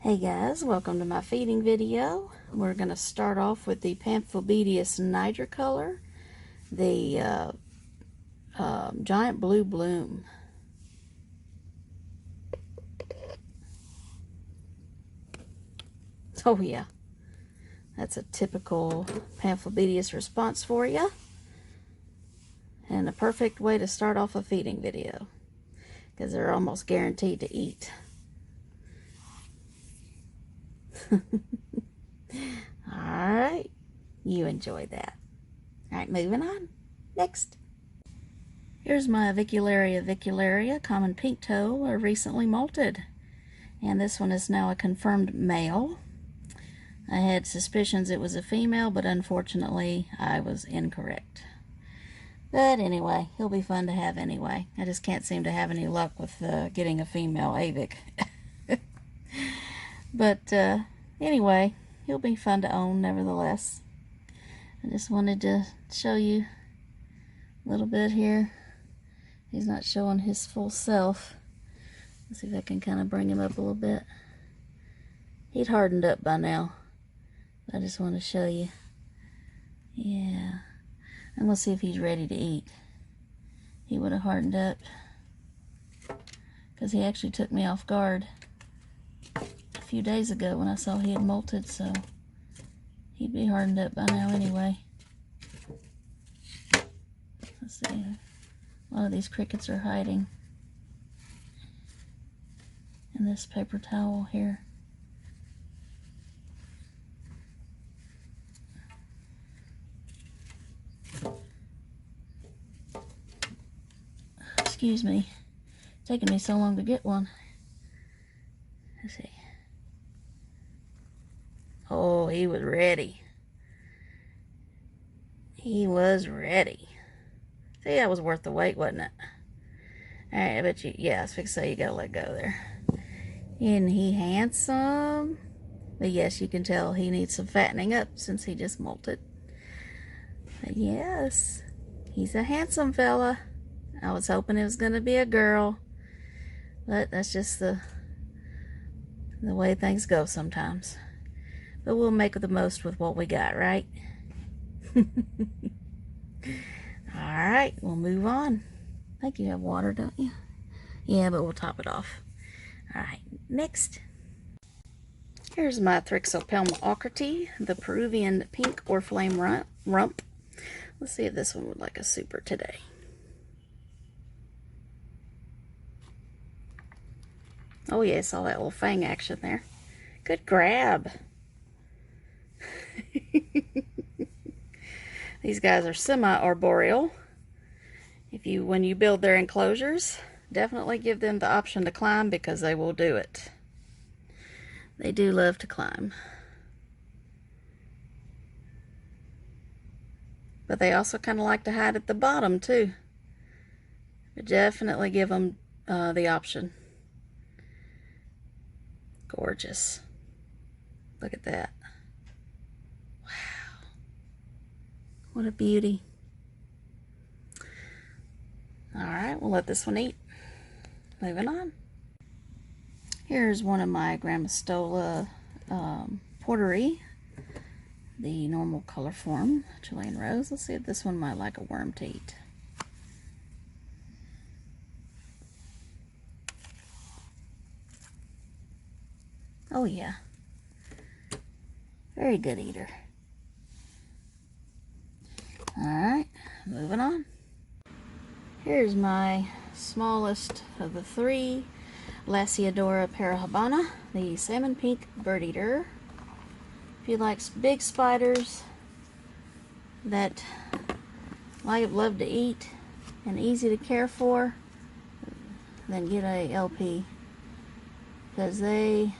Hey guys, welcome to my feeding video. We're going to start off with the Pamphobeteus nigricolor, the giant blue bloom. Oh yeah, that's a typical Pamphobeteus response for you, and a perfect way to start off a feeding video because they're almost guaranteed to eat. Alright, you enjoy that. Alright, moving on. Next. Here's my Avicularia, common pink toe, recently molted. And this one is now a confirmed male. I had suspicions it was a female, but unfortunately I was incorrect. But anyway, he'll be fun to have anyway. I just can't seem to have any luck with getting a female Avic. But anyway, he'll be fun to own nevertheless. I just wanted to show you a little bit here. He's not showing his full self. Let's see if I can kind of bring him up a little bit. He'd hardened up by now. I just want to show you. Yeah. I'm going to see if he's ready to eat. He would have hardened up, because he actually took me off guard a few days ago when I saw he had molted, so he'd be hardened up by now anyway. Let's see. A lot of these crickets are hiding in this paper towel here. Excuse me. It's taking me so long to get one. Let's see. Oh, he was ready. He was ready. See, that was worth the wait, wasn't it? Alright, I bet you, yeah, I was fixing to say you gotta let go there. Isn't he handsome? But yes, you can tell he needs some fattening up since he just molted. But yes, he's a handsome fella. I was hoping it was gonna be a girl, but that's just the way things go sometimes. But we'll make the most with what we got, right? Alright, we'll move on. I think you have water, don't you? Yeah, but we'll top it off. Alright, next. Here's my Thrixopelma ockerti, the Peruvian pink or flame rump. Let's see if this one would like a super today. Oh yeah, saw that little fang action there. Good grab. These guys are semi-arboreal. When you build their enclosures, definitely give them the option to climb, because they will do it. They do love to climb. But they also kind of like to hide at the bottom too. But definitely give them the option. Gorgeous. Look at that. Wow. What a beauty. Alright, we'll let this one eat. Moving on. Here's one of my Grammostola porteri, the normal color form, Chilean rose. Let's see if this one might like a worm to eat. Oh yeah. Very good eater. Alright, moving on. Here's my smallest of the three, Lasiodora parahybana, the salmon pink birdeater. If you like big spiders that love to eat and easy to care for, then get a LP, because they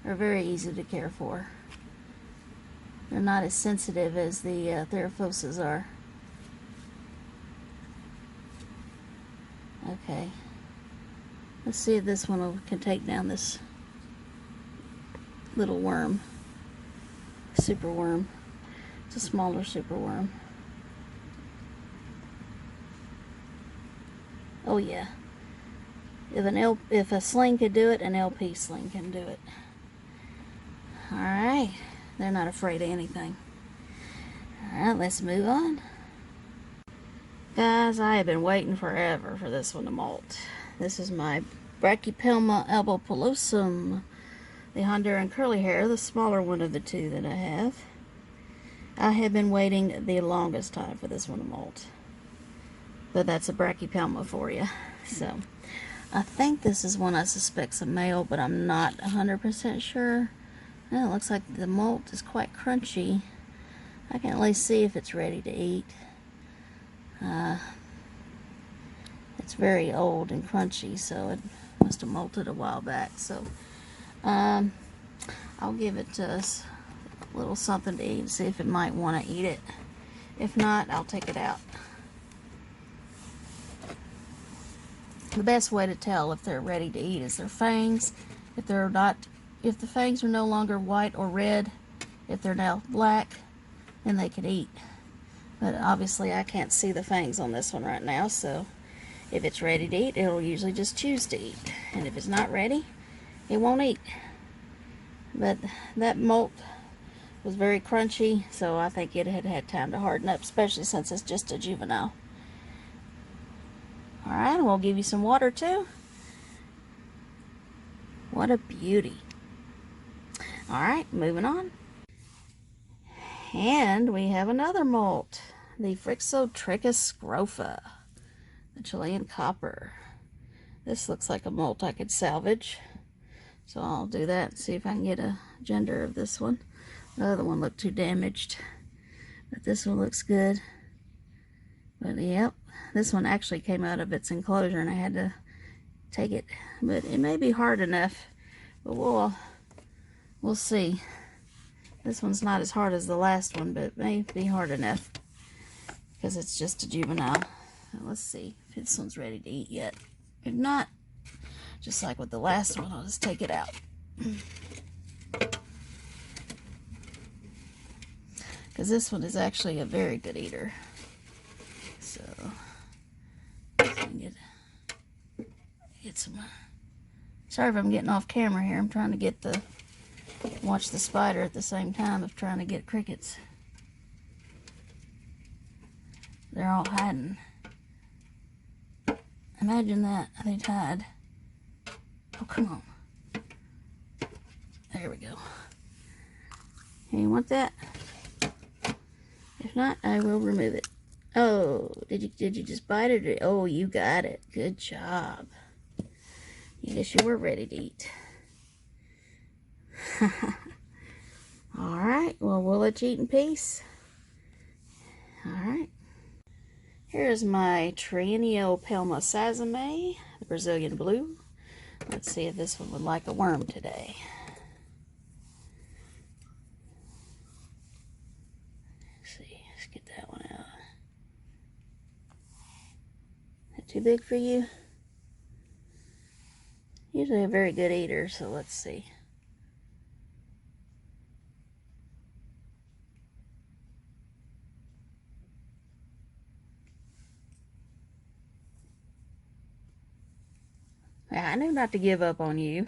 are very easy to care for. They're not as sensitive as the Thrixopelmas are. Okay. Let's see if this one can take down this little worm. Super worm. It's a smaller super worm. Oh yeah. If a sling could do it, an LP sling can do it. Alright, they're not afraid of anything. Alright, let's move on. Guys, I have been waiting forever for this one to molt. This is my Brachypelma albopilosum, the Honduran curly hair, the smaller one of the two that I have. I have been waiting the longest time for this one to molt. But that's a Brachypelma for you. So, I think this is one I suspect's a male, but I'm not 100% sure. Well, it looks like the molt is quite crunchy. I can at least see if it's ready to eat. It's very old and crunchy, so it must have molted a while back. So, I'll give it a little something to eat and see if it might want to eat it. If not, I'll take it out. The best way to tell if they're ready to eat is their fangs. If the fangs are no longer white or red, if they're now black, then they could eat. But obviously I can't see the fangs on this one right now, so if it's ready to eat, it'll usually just choose to eat. And if it's not ready, it won't eat. But that molt was very crunchy, so I think it had had time to harden up, especially since it's just a juvenile. Alright, and we'll give you some water too. What a beauty. Alright, moving on. And we have another molt, the Phrixotrichus scrofa, the Chilean copper. This looks like a molt I could salvage, so I'll do that and see if I can get a gender of this one. The other one looked too damaged, but this one looks good. But yep, this one actually came out of its enclosure and I had to take it, but it may be hard enough, but we'll see. This one's not as hard as the last one, but it may be hard enough because it's just a juvenile. Now let's see if this one's ready to eat yet. If not, just like with the last one, I'll just take it out. Because this one is actually a very good eater. So, get some. Sorry if I'm getting off camera here. I'm trying to watch the spider at the same time of trying to get crickets. They're all hiding. Imagine that. They'd hide. Oh, come on. There we go. Hey, you want that? If not, I will remove it. Oh, did you just bite it? Or, oh, you got it. Good job. I guess you were ready to eat. Alright, well, we'll let you eat in peace. Alright. Here's my Thrixopelma sazamai, the Brazilian blue. Let's see if this one would like a worm today. Let's see, let's get that one out. Is that too big for you? Usually a very good eater, so let's see. I knew not to give up on you.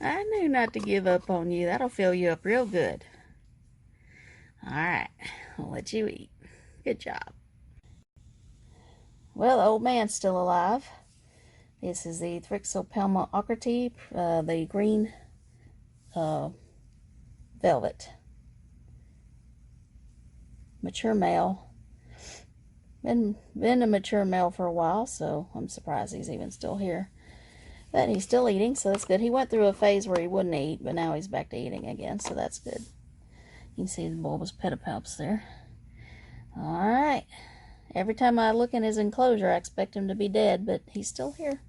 I knew not to give up on you. That'll fill you up real good. Alright, I'll let you eat. Good job. Well, the old man's still alive. This is the Thrixopelma ockerti, the green velvet. Mature male. Been a mature male for a while, so I'm surprised he's even still here. But he's still eating, so that's good. He went through a phase where he wouldn't eat, but now he's back to eating again, so that's good. You can see the bulbous pedipalps there. Alright. Every time I look in his enclosure, I expect him to be dead, but he's still here.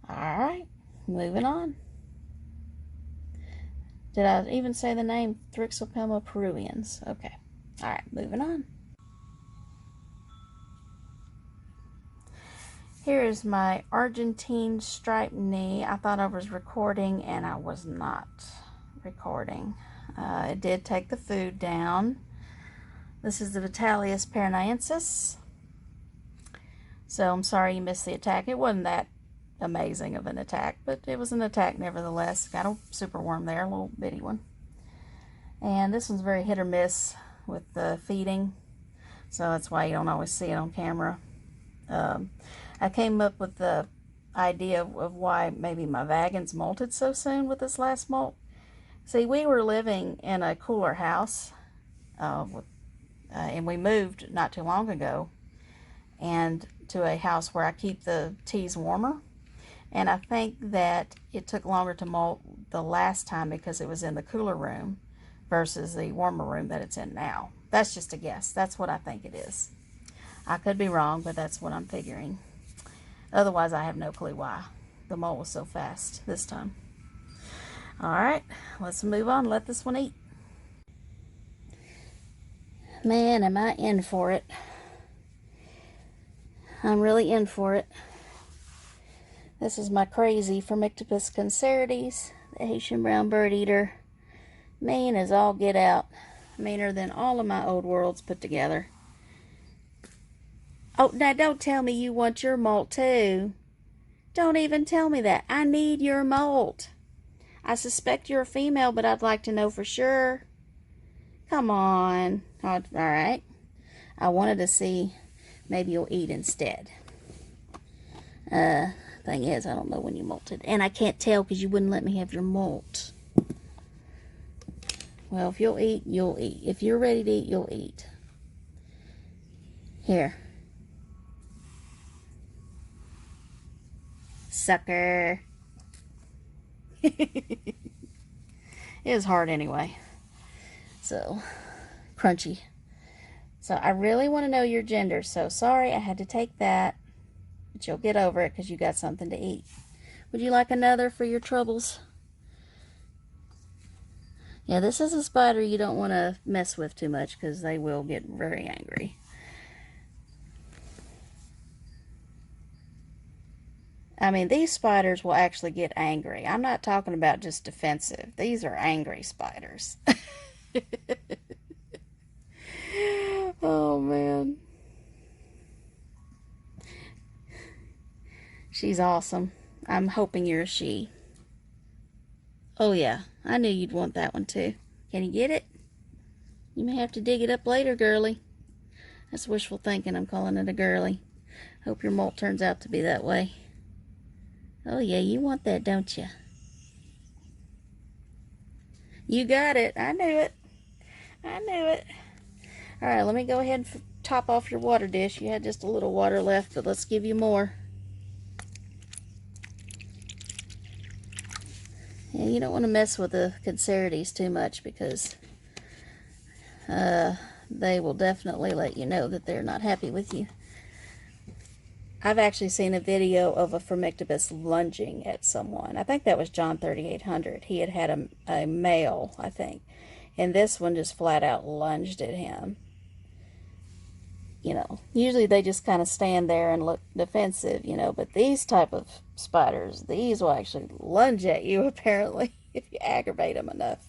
Alright, moving on. Did I even say the name? Thrixopelma pruriens. Okay. Alright, moving on. Here is my Argentine striped knee. I thought I was recording and I was not recording. It did take the food down. This is the Vitalius paranaensis. So I'm sorry you missed the attack. It wasn't that amazing of an attack, but it was an attack nevertheless. Got a super worm there, a little bitty one. And this one's very hit or miss with the feeding, so that's why you don't always see it on camera. I came up with the idea of why maybe my vagans molted so soon with this last molt. See, we were living in a cooler house, and we moved not too long ago, and to a house where I keep the teas warmer. And I think that it took longer to molt the last time because it was in the cooler room versus the warmer room that it's in now. That's just a guess. That's what I think it is. I could be wrong, but that's what I'm figuring. Otherwise, I have no clue why the molt was so fast this time. Alright, let's move on. Let this one eat. Man, am I in for it. I'm really in for it. This is my crazy Phormictopus cancerides, the Haitian brown bird eater. Mean as all get out. Meaner than all of my old worlds put together. Oh, now don't tell me you want your molt too. Don't even tell me that. I need your molt. I suspect you're a female, but I'd like to know for sure. Come on. All right. I wanted to see, maybe you'll eat instead. Thing is, I don't know when you molted. And I can't tell because you wouldn't let me have your molt. Well, if you'll eat, you'll eat. If you're ready to eat, you'll eat. Here. Sucker. It was hard anyway. So, crunchy. So, I really want to know your gender. So, sorry I had to take that. But you'll get over it because you got something to eat. Would you like another for your troubles? Yeah, this is a spider you don't want to mess with too much because they will get very angry. I mean, these spiders will actually get angry. I'm not talking about just defensive. These are angry spiders. Oh, man. She's awesome. I'm hoping you're a she. Oh, yeah. I knew you'd want that one, too. Can you get it? You may have to dig it up later, girly. That's wishful thinking. I'm calling it a girly. Hope your molt turns out to be that way. Oh, yeah, you want that, don't you? You got it. I knew it. I knew it. All right, let me go ahead and top off your water dish. You had just a little water left, but let's give you more. Yeah, you don't want to mess with the cancerides too much because they will definitely let you know that they're not happy with you. I've actually seen a video of a Phormictopus lunging at someone. I think that was John 3800. He had a male, I think. And this one just flat out lunged at him. You know, usually they just kind of stand there and look defensive, you know. But these type of spiders, these will actually lunge at you, apparently, if you aggravate them enough.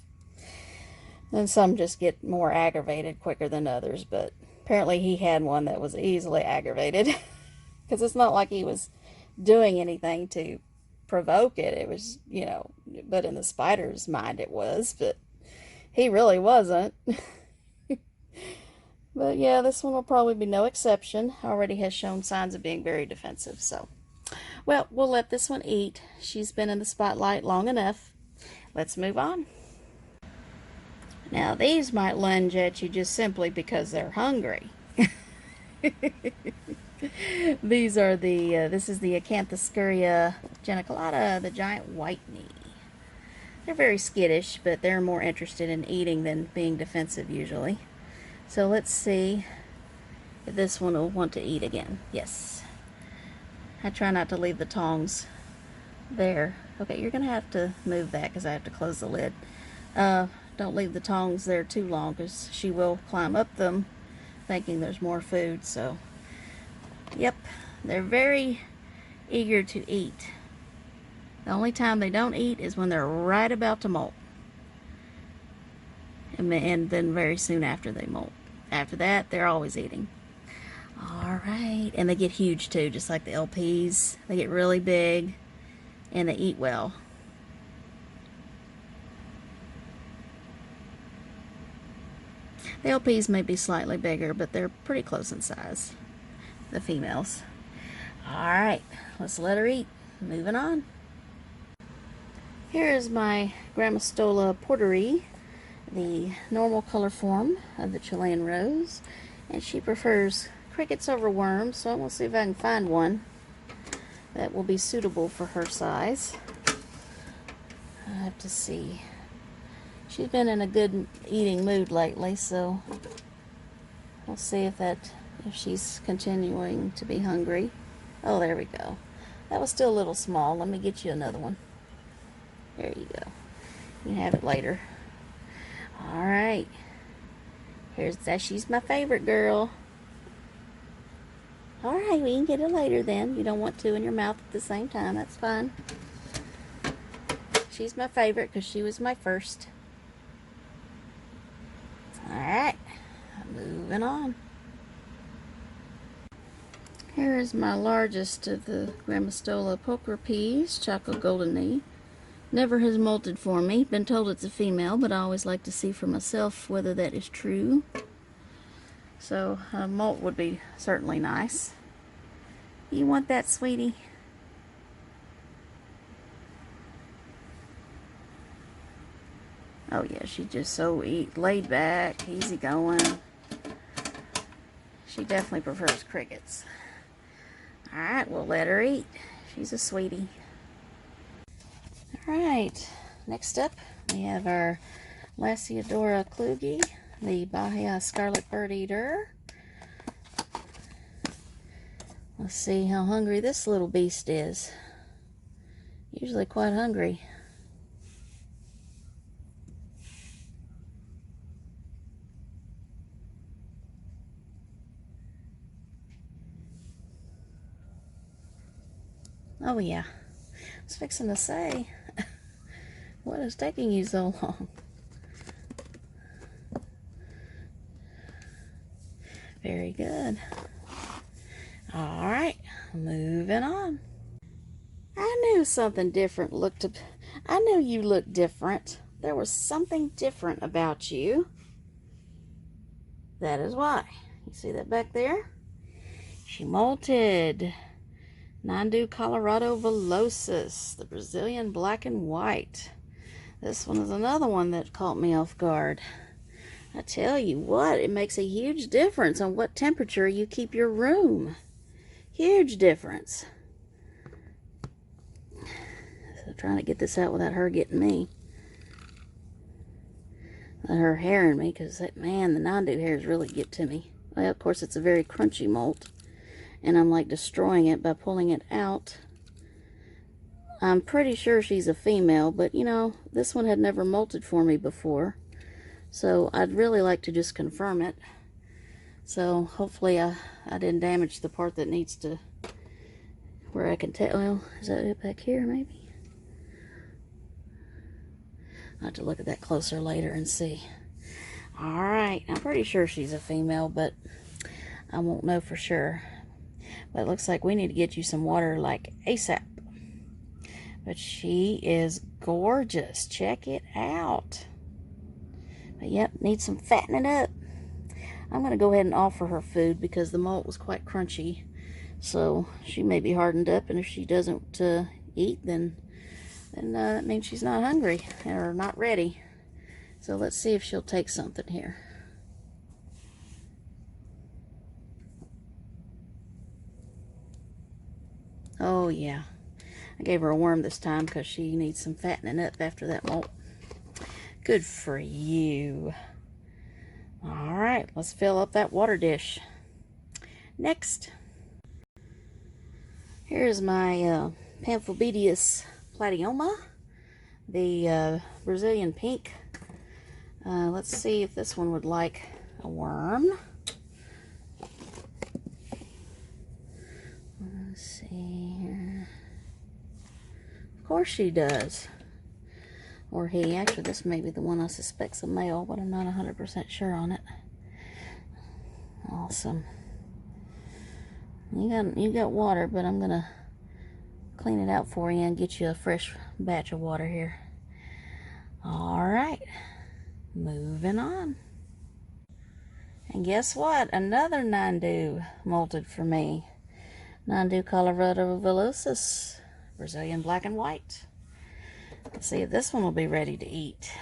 And some just get more aggravated quicker than others. But apparently he had one that was easily aggravated. Because it's not like he was doing anything to provoke it. It was, you know, but in the spider's mind it was. But he really wasn't. But yeah, this one will probably be no exception. Already has shown signs of being very defensive. So, well, we'll let this one eat. She's been in the spotlight long enough. Let's move on. Now, these might lunge at you just simply because they're hungry. These are this is the Acanthoscurria geniculata, the giant white knee. They're very skittish, but they're more interested in eating than being defensive usually. So let's see if this one will want to eat again. Yes. I try not to leave the tongs there. Okay, you're going to have to move that because I have to close the lid. Don't leave the tongs there too long because she will climb up them thinking there's more food. So, yep, they're very eager to eat. The only time they don't eat is when they're right about to molt. And then very soon after they molt. After that, they're always eating. Alright, and they get huge too, just like the LPs. They get really big. and they eat well. The LPs may be slightly bigger, but they're pretty close in size, the females. Alright, let's let her eat. Moving on. Here is my Grammostola porteri, the normal color form of the Chilean rose, and she prefers crickets over worms, so we'll see if I can find one that will be suitable for her size. I have to see. She's been in a good eating mood lately, so we'll see if she's continuing to be hungry. Oh, there we go. That was still a little small. Let me get you another one. There you go. You can have it later. Alright. Here's that. She's my favorite girl. Alright, we can get it later then. You don't want two in your mouth at the same time. That's fine. She's my favorite because she was my first. Alright. Moving on. Here is my largest of the Grammostola pulchripes, Choco Goldeni. Never has molted for me. Been told it's a female, but I always like to see for myself whether that is true. So a molt would be certainly nice. You want that, sweetie? Oh yeah, she's just so laid back, easy going. She definitely prefers crickets. Alright, we'll let her eat. She's a sweetie. Alright, next up we have our Lasiodora klugi, the Bahia Scarlet Birdeater. Let's see how hungry this little beast is. Usually quite hungry. Oh yeah, I was fixing to say, what is taking you so long? Very good. Alright, moving on. I knew something different I knew you looked different. There was something different about you. That is why. You see that back there? She molted. Nhandu coloratovillosus, the Brazilian black and white. This one is another one that caught me off guard. I tell you what, it makes a huge difference on what temperature you keep your room. Huge difference. So trying to get this out without her getting me. Her hairing me, because man, the Nhandu hairs really get to me. Well, of course, it's a very crunchy molt. And I'm like destroying it by pulling it out. I'm pretty sure she's a female, but you know, this one had never molted for me before. So I'd really like to just confirm it. So hopefully I didn't damage the part that needs to, where I can tell. Well, is that it back here maybe? I'll have to look at that closer later and see. Alright, I'm pretty sure she's a female, but I won't know for sure. But it looks like we need to get you some water like ASAP. But she is gorgeous. Check it out. But yep, needs some fattening up. I'm going to go ahead and offer her food because the molt was quite crunchy. So she may be hardened up, and if she doesn't eat, then that means she's not hungry or not ready. So let's see if she'll take something here. Oh yeah, I gave her a worm this time because she needs some fattening up after that molt. Good for you. Alright, let's fill up that water dish. Next, here's my Pamphobeteus platyomma, the Brazilian pink. Let's see if this one would like a worm. Let's see here. Of course she does. Or he. Actually, this may be the one I suspect's a male, but I'm not 100% sure on it. Awesome. You got water, but I'm gonna clean it out for you and get you a fresh batch of water here. Alright, moving on. And guess what? Another Nhandu molted for me. Nhandu coloratovillosus, Brazilian black and white. Let's see if this one will be ready to eat.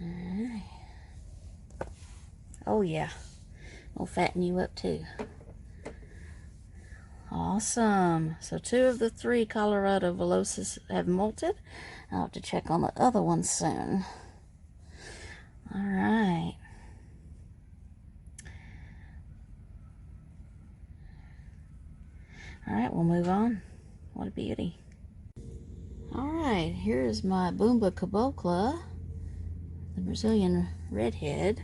Alright. Oh yeah, we'll fatten you up too. Awesome. So 2 of the 3 coloratovillosus have molted. I'll have to check on the other one soon. Alright. Alright, we'll move on. What a beauty. Alright, here's my Bumba cabocla, the Brazilian redhead.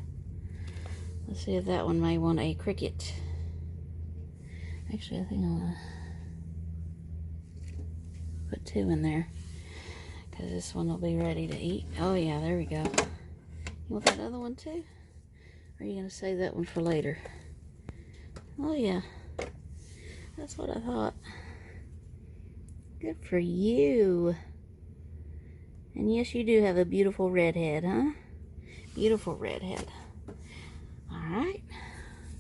Let's see if that one may want a cricket. Actually, I think I'm going to put 2 in there, because this one will be ready to eat. Oh yeah, there we go. You want that other one too? Or are you going to save that one for later? Oh yeah, that's what I thought. Good for you. And yes, you do have a beautiful redhead, huh? Beautiful redhead. Alright,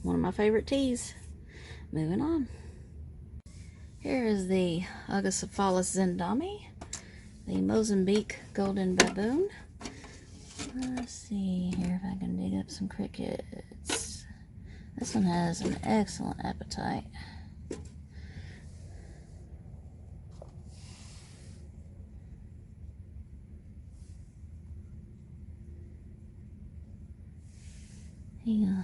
one of my favorite teas. Moving on. Here is the Augustocephalus zendami, the Mozambique golden baboon. Let's see here if I can dig up some crickets. This one has an excellent appetite. Here you go.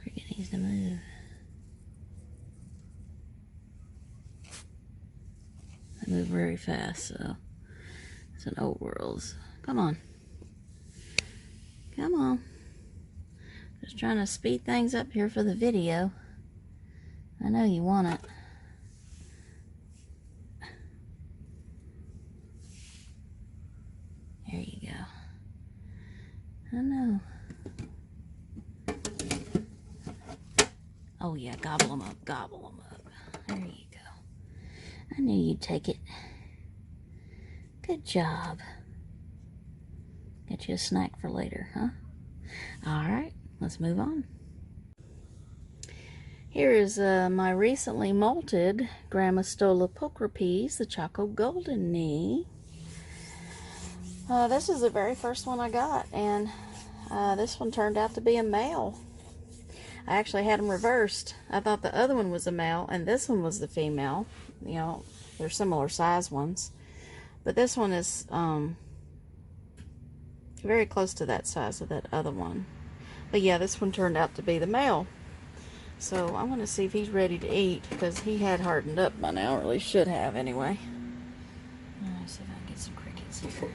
Cricket needs to move. They move very fast, so it's an old world. Come on. Come on. Just trying to speed things up here for the video. I know you want it. There you go. I know. Oh yeah, gobble them up, gobble them up. There you go. I knew you'd take it. Good job. Get you a snack for later, huh? Alright, let's move on. Here is my recently molted Grammostola pulchripes, the Choco Golden Knee. This is the very first one I got, and this one turned out to be a male. I actually had them reversed. I thought the other one was a male and this one was the female. You know, they're similar size ones. But this one is very close to that size of that other one. But yeah, this one turned out to be the male. So I want to see if he's ready to eat, because he had hardened up by now, or at least should have anyway. Let's see if I can get some crickets here.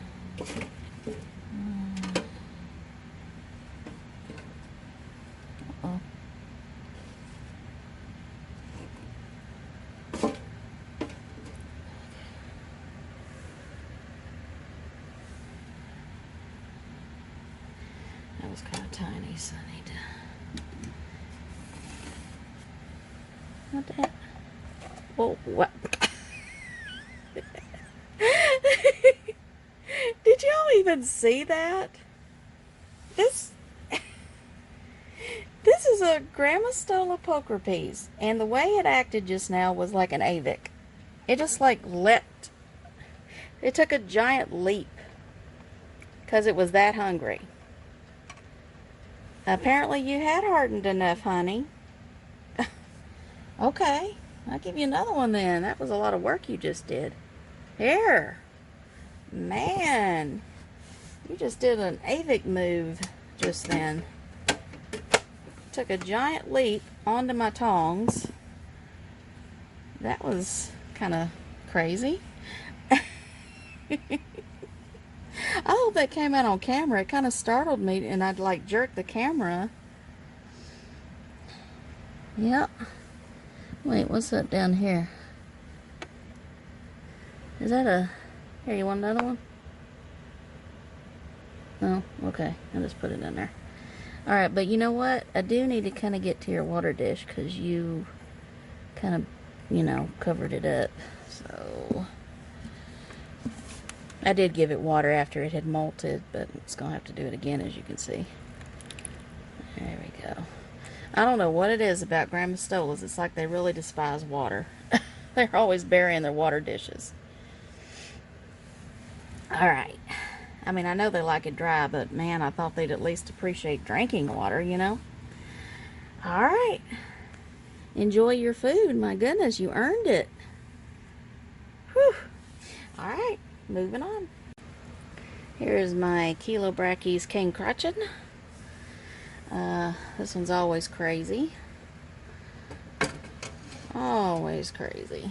Uh-oh. That was kind of tiny, so I need to... What the heck? Whoa, what? Did y'all even see that? This is a Grammostola pulchripes, and the way it acted just now was like an avic. It just like leapt. It took a giant leap because it was that hungry. Apparently you had hardened enough, honey. Okay, I'll give you another one then. That was a lot of work you just did. Here. Man, you just did an avic move just then. Took a giant leap onto my tongs. That was kind of crazy. I hope that came out on camera. It kind of startled me, and I'd like jerk the camera. Yep. Wait, what's that down here? Is that a... Here, you want another one? Oh, okay. I'll just put it in there. Alright, but you know what? I do need to kind of get to your water dish, because you kind of, you know, covered it up. So I did give it water after it had molted, but it's going to have to do it again, as you can see. There we go. I don't know what it is about Grammostolas. It's like they really despise water. They're always burying their water dishes. Alright. I mean, I know they like it dry, but man, I thought they'd at least appreciate drinking water, you know? Alright. Enjoy your food. My goodness, you earned it. Whew. Alright, moving on. Here's my Chilobrachys cancerides. This one's always crazy. Always crazy.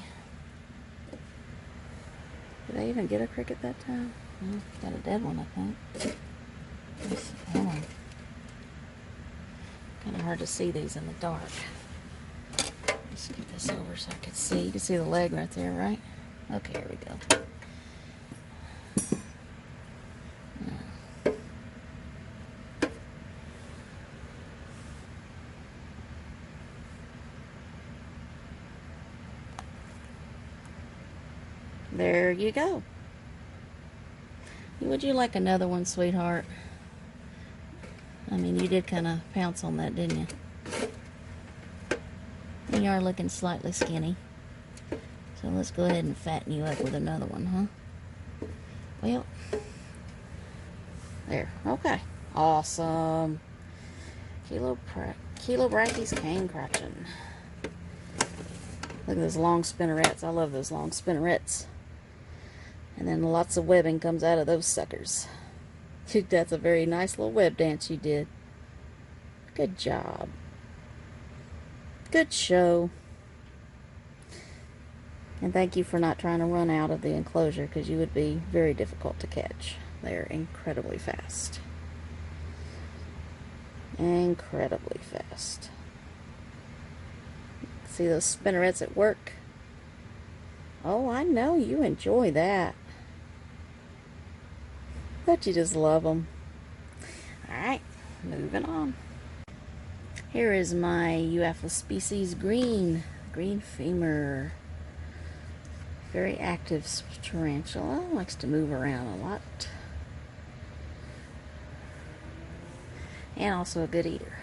Did I even get a cricket that time? Oh, got a dead one, I think. Hold on. Kind of hard to see these in the dark. Let's get this over so I can see. You can see the leg right there, right? Okay, here we go. There you go. Would you like another one, sweetheart? I mean, you did kind of pounce on that, didn't you? And you are looking slightly skinny. So let's go ahead and fatten you up with another one, huh? Well, there. Okay. Awesome. Chilobrachys cancerides. Look at those long spinnerets. I love those long spinnerets. And then lots of webbing comes out of those suckers. That's a very nice little web dance you did. Good job. Good show. And thank you for not trying to run out of the enclosure, because you would be very difficult to catch. They're incredibly fast. Incredibly fast. See those spinnerets at work? Oh, I know you enjoy that. Don't you just love them? Alright, moving on. Here is my Euophyllus species green femur. Very active tarantula. Likes to move around a lot. And also a good eater.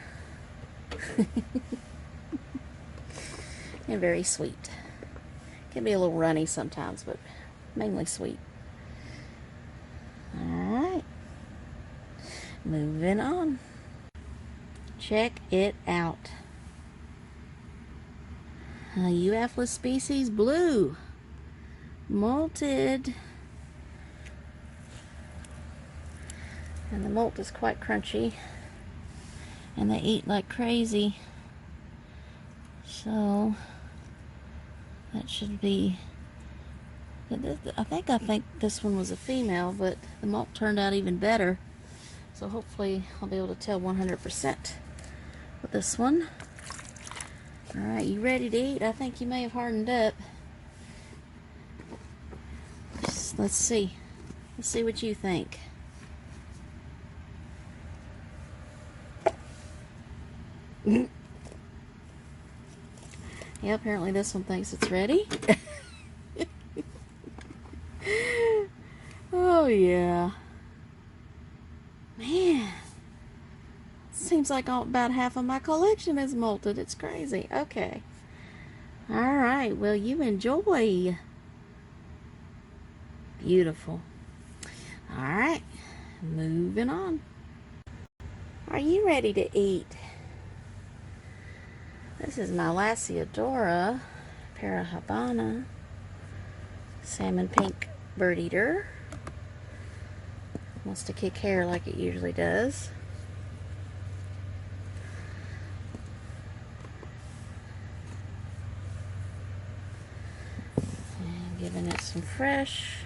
And very sweet. Can be a little runny sometimes, but mainly sweet. Alright. Moving on. Check it out. Euophyllus species blue. Molted. And the molt is quite crunchy. And they eat like crazy. So that should be. I think this one was a female, but the molt turned out even better. So hopefully I'll be able to tell 100% with this one. Alright, you ready to eat? I think you may have hardened up. Let's see. Let's see what you think. Yeah, apparently this one thinks it's ready. Oh yeah. Man. Seems like about half of my collection is molted. It's crazy. Okay. Alright, well you enjoy. Beautiful. Alright. Moving on. Are you ready to eat? This is my Lasiodora parahybana salmon pink birdeater. Wants to kick hair like it usually does. And giving it some fresh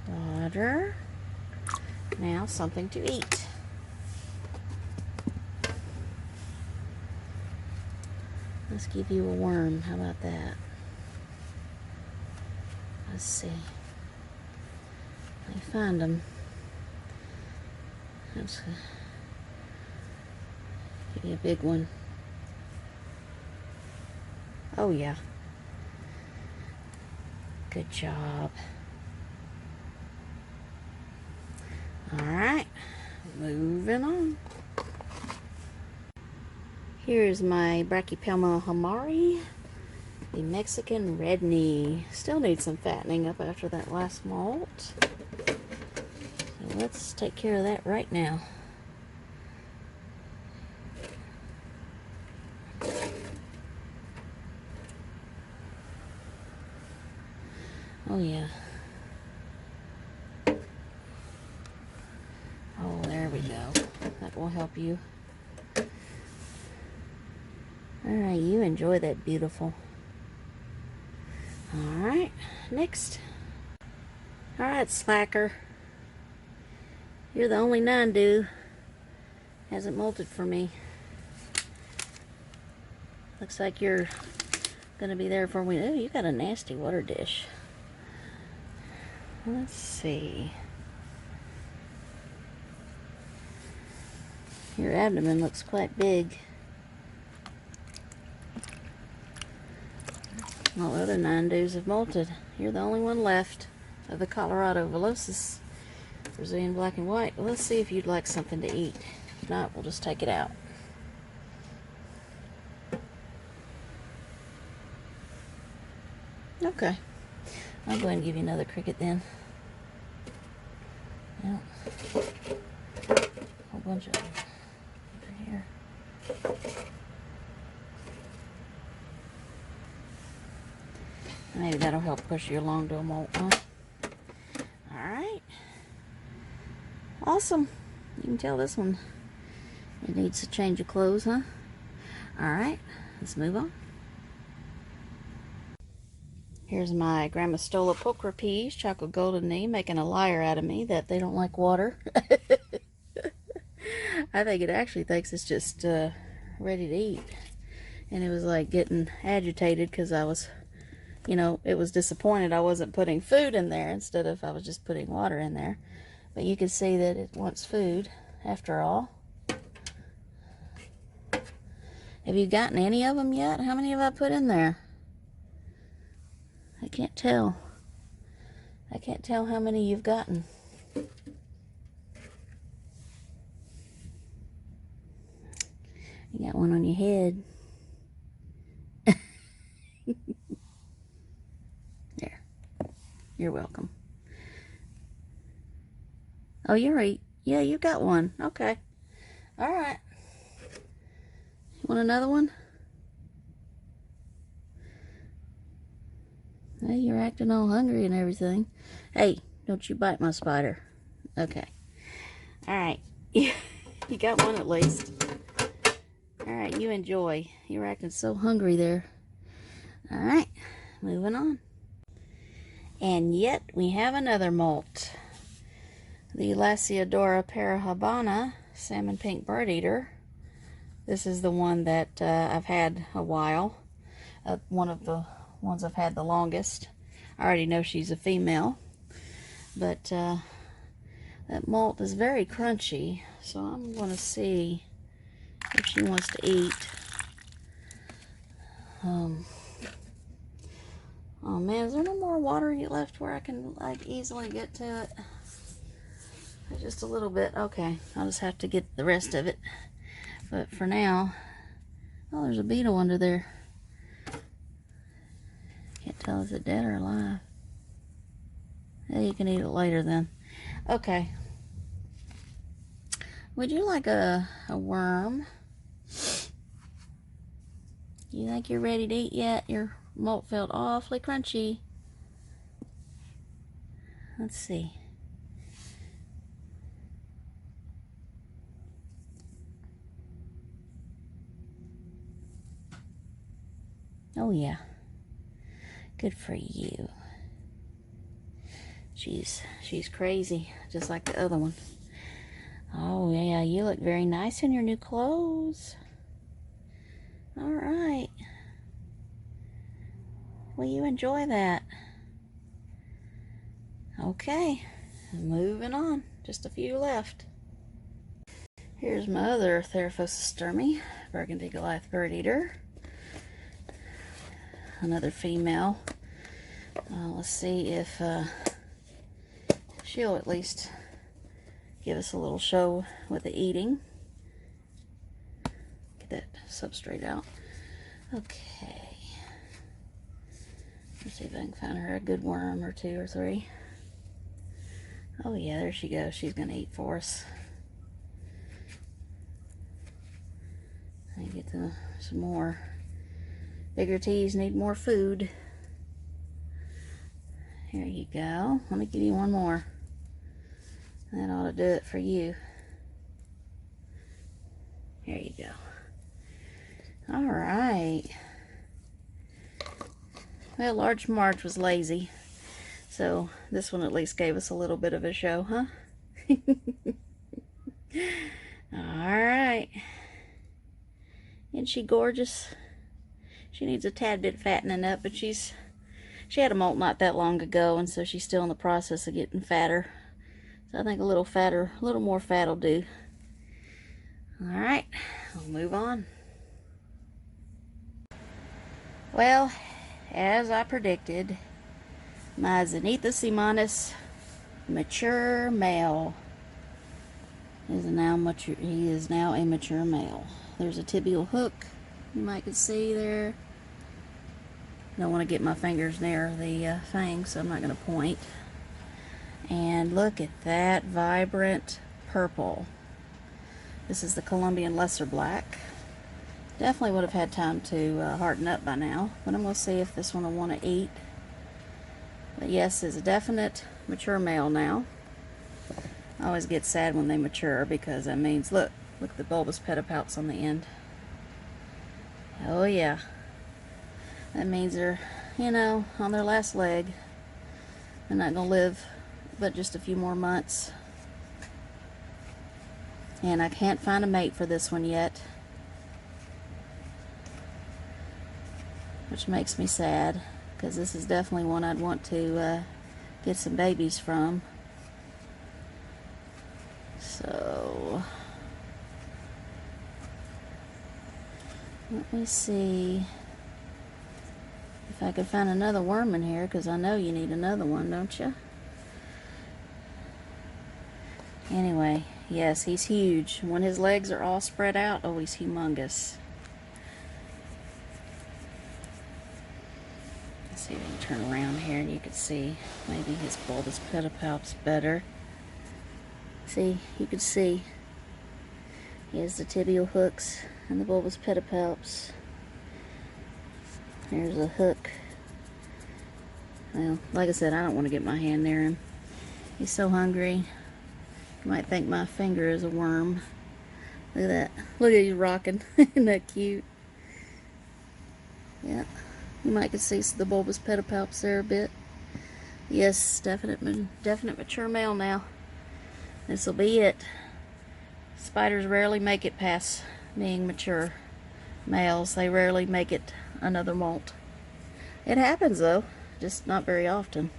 water. Now something to eat. Let's give you a worm. How about that? Let's see. Let me find them. Let's give you a big one. Oh yeah. Good job. Alright, moving on. Here's my Brachypelma hamari, the Mexican red knee. Still needs some fattening up after that last molt. So let's take care of that right now. Oh yeah. Oh, there we go. That will help you. Alright, you enjoy that beautiful. Alright, next. Alright, slacker. You're the only Nhandu. Hasn't molted for me. Looks like you're gonna be there for me. Oh, you got a nasty water dish. Let's see. Your abdomen looks quite big. All other Nhandus have molted. You're the only one left of the coloratovillosus, Brazilian black and white. Well, let's see if you'd like something to eat. If not, we'll just take it out. Okay. I'll go ahead and give you another cricket then. Yeah. A whole bunch of them over here. Maybe that'll help push you along to a molt, huh? Alright. Awesome. You can tell this one, it needs to change of clothes, huh? Alright, let's move on. Here's my Grammostola pulchripes, chocolate golden knee, making a liar out of me that they don't like water. I think it actually thinks it's just ready to eat. And it was like getting agitated because I was, you know, it was disappointed I wasn't putting food in there instead of I was just putting water in there. But you can see that it wants food after all. Have you gotten any of them yet? How many have I put in there? I can't tell. I can't tell how many you've gotten. You got one on your head. There. You're welcome. Oh, you're right. Yeah, you got one. Okay. All right. You want another one? Hey, you're acting all hungry and everything. Hey, don't you bite my spider. Okay. Alright. You got one at least. Alright, you enjoy. You're acting so hungry there. Alright, moving on. And yet, we have another molt. The Lasiodora parahybana, salmon pink birdeater. This is the one that I've had a while. One of the ones I've had the longest. I already know she's a female, but that molt is very crunchy, so I'm going to see if she wants to eat. Oh man, is there no more water left where I can like easily get to it? Just a little bit. Okay, I'll just have to get the rest of it. But for now, oh, there's a beetle under there. Can't tell is it dead or alive. Yeah, you can eat it later then. Okay. Would you like a worm? You think you're ready to eat yet? Your molt felt awfully crunchy. Let's see. Oh yeah. Good for you. She's crazy, just like the other one. Oh yeah, you look very nice in your new clothes. All right. Well, you enjoy that. Okay, moving on. Just a few left. Here's my other Thrixopelma, burgundy Goliath Birdeater. another female. Let's see if she'll at least give us a little show with the eating. Get that substrate out. Okay. Let's see if I can find her a good worm or two or three. Oh yeah, there she goes. She's gonna eat for us. I get some more. Bigger teas need more food. Here you go. Let me give you one more. That ought to do it for you. Here you go. All right. Well, Large Marge was lazy, so this one at least gave us a little bit of a show, huh? All right. Isn't she gorgeous? She needs a tad bit fattening up, but she had a molt not that long ago, and so she's still in the process of getting fatter. So I think a little more fat will do. All right, we'll move on. Well, as I predicted, my Zenithus mature male is now mature. He is now a mature male. There's a tibial hook you might can see there. Don't want to get my fingers near the fangs, so I'm not going to point. And look at that vibrant purple. This is the Colombian Lesser Black. Definitely would have had time to harden up by now, but I'm going to see if this one will want to eat. But yes, it's a definite mature male now. I always get sad when they mature because that means, look at the bulbous pedipalps on the end. Oh yeah. That means they're, you know, on their last leg. They're not going to live but just a few more months. And I can't find a mate for this one yet, which makes me sad, because this is definitely one I'd want to get some babies from. So let me see if I can find another worm in here, because I know you need another one, don't you? Anyway, yes, he's huge. When his legs are all spread out, oh, he's humongous. Let's see if we can turn around here and you can see maybe his bulbous pedipalps better. See, you can see he has the tibial hooks and the bulbous pedipalps. There's a hook. Well, like I said, I don't want to get my hand near him. He's so hungry. You might think my finger is a worm. Look at that. Look at he's rocking. Isn't that cute? Yeah. You might can see the bulbous pedipalps there a bit. Yes, definite mature male now. This will be it. Spiders rarely make it past being mature males. They rarely make it another molt. It happens though, just not very often.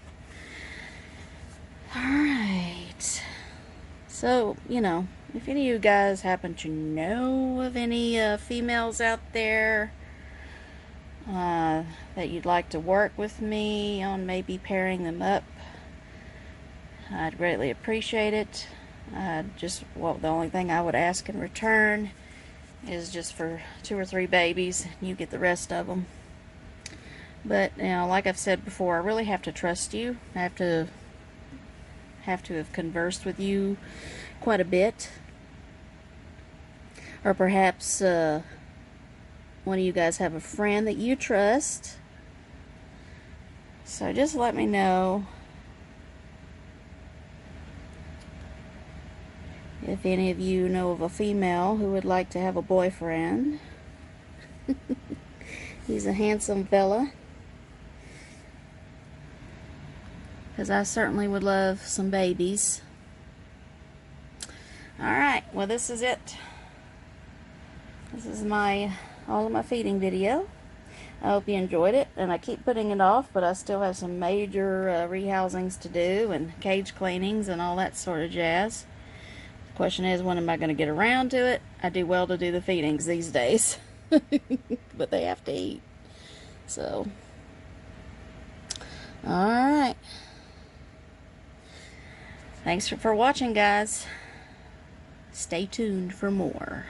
Alright. So, you know, if any of you guys happen to know of any females out there that you'd like to work with me on maybe pairing them up, I'd greatly appreciate it. The only thing I would ask in return is just for 2 or 3 babies, and you get the rest of them. But, you know, like I've said before, I really have to trust you. I have to have conversed with you quite a bit. Or perhaps one of you guys have a friend that you trust. So just let me know if any of you know of a female who would like to have a boyfriend. He's a handsome fella. Because I certainly would love some babies. Alright, well, this is it. This is all of my feeding video. I hope you enjoyed it, and I keep putting it off, but I still have some major rehousings to do, and cage cleanings and all that sort of jazz. The question is, when am I going to get around to it? I do well to do the feedings these days. But they have to eat. So, Alright. Thanks for watching, guys. Stay tuned for more.